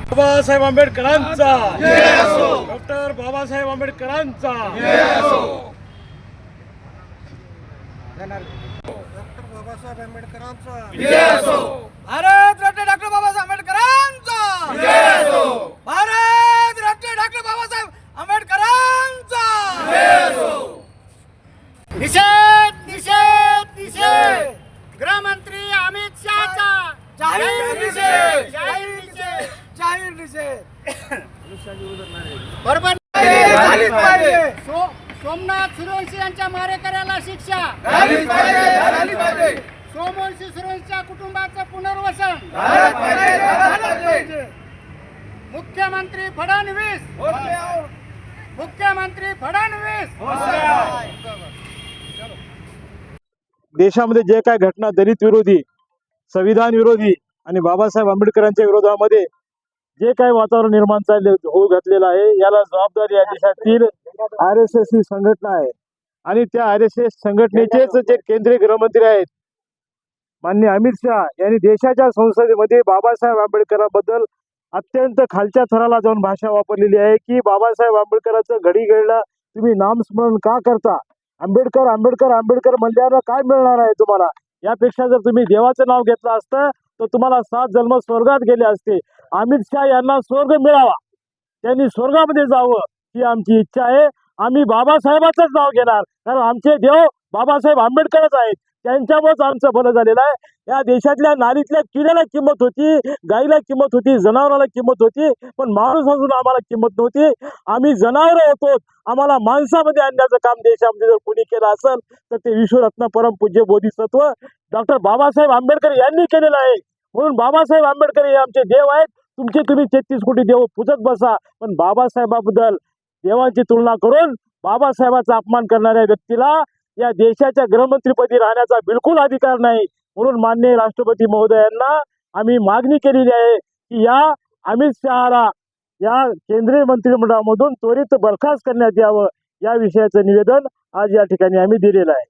बाबासाहेब आंबेडकरांचा डॉक्टर बाबासाहेब आंबेडकरांचा बाबासाहेब आंबेडकरांचा भारत रत्न डॉक्टर बाबासाहेब आंबेडकरांचा भारत रत्न डॉक्टर बाबासाहेब आंबेडकरांचा निषेध निषेध निषेध गृहमंत्री अमित शहाचा जाहीर निषेध जाहीर निषेध जाहीर निषेध बरोबर झालीच पाहिजे सोमनाथ सूर्यवंशी यांच्या मारेकऱ्याला शिक्षा झालीच पाहिजे सोमवंशी सूर्यवंशीच्या कुटुंबाचं पुनर्वसन झालंच पाहिजे मुख्यमंत्री फडणवीस मुख्यमंत्री फडणवीस देशामध्ये जे काय घटना दलित विरोधी संविधान विरोधी आणि बाबासाहेब आंबेडकरांच्या विरोधामध्ये जे काही वातावरण निर्माण होऊ घातलेलं आहे याला जबाबदारी या देशातील RSS ही संघटना आहे आणि त्या RSS संघटनेचेच जे केंद्रीय गृहमंत्री आहेत माननीय अमित शहा यांनी देशाच्या संसदेमध्ये बाबासाहेब आंबेडकरांबद्दल अत्यंत खालच्या थराला जाऊन भाषा वापरलेली आहे की बाबासाहेब आंबेडकरांचं घडीघडीला तुम्ही नामस्मरण का करता, आंबेडकर आंबेडकर आंबेडकर म्हणल्यावर काय मिळणार आहे तुम्हाला, यापेक्षा जर तुम्ही देवाचं नाव घेतलं असतं तर तुम्हाला 7 जन्म स्वर्गात गेले असते. अमित शहा यांना स्वर्ग मिळावा, त्यांनी स्वर्गामध्ये जावं ही आमची इच्छा आहे. आम्ही बाबासाहेबांचंच नाव घेणार कारण आमचे देव बाबासाहेब आंबेडकरच आहेत, त्यांच्यामुळेच आमचं भलं झालेलं आहे. या देशातल्या नालीतल्या किड्याला किंमत होती, गाईला किंमत होती, जनावराला किंमत होती, पण माणूस असून आम्हाला किंमत नव्हती. आम्ही जनावर होतो, आम्हाला माणसामध्ये आणण्याचं काम देशामध्ये जर कोणी केलं असेल तर ते विश्वरत्न परमपूज्य बोधिसत्व डॉक्टर बाबासाहेब आंबेडकर यांनी केलेलं आहे. म्हणून बाबासाहेब आंबेडकर हे आमचे देव आहेत. तुमचे तुम्ही 33 कोटी देव पूजत बसा, पण बाबासाहेबाबद्दल देवांची तुलना करून बाबासाहेबाचा अपमान करणाऱ्या व्यक्तीला या देशाच्या गृहमंत्रीपदी राहण्याचा बिलकुल अधिकार नाही. म्हणून माननीय राष्ट्रपती महोदयांना आम्ही मागणी केलेली आहे की या अमित शहाला या केंद्रीय मंत्रिमंडळामधून त्वरित बरखास्त करण्यात यावं. या विषयाचं निवेदन आज या ठिकाणी आम्ही दिलेलं आहे.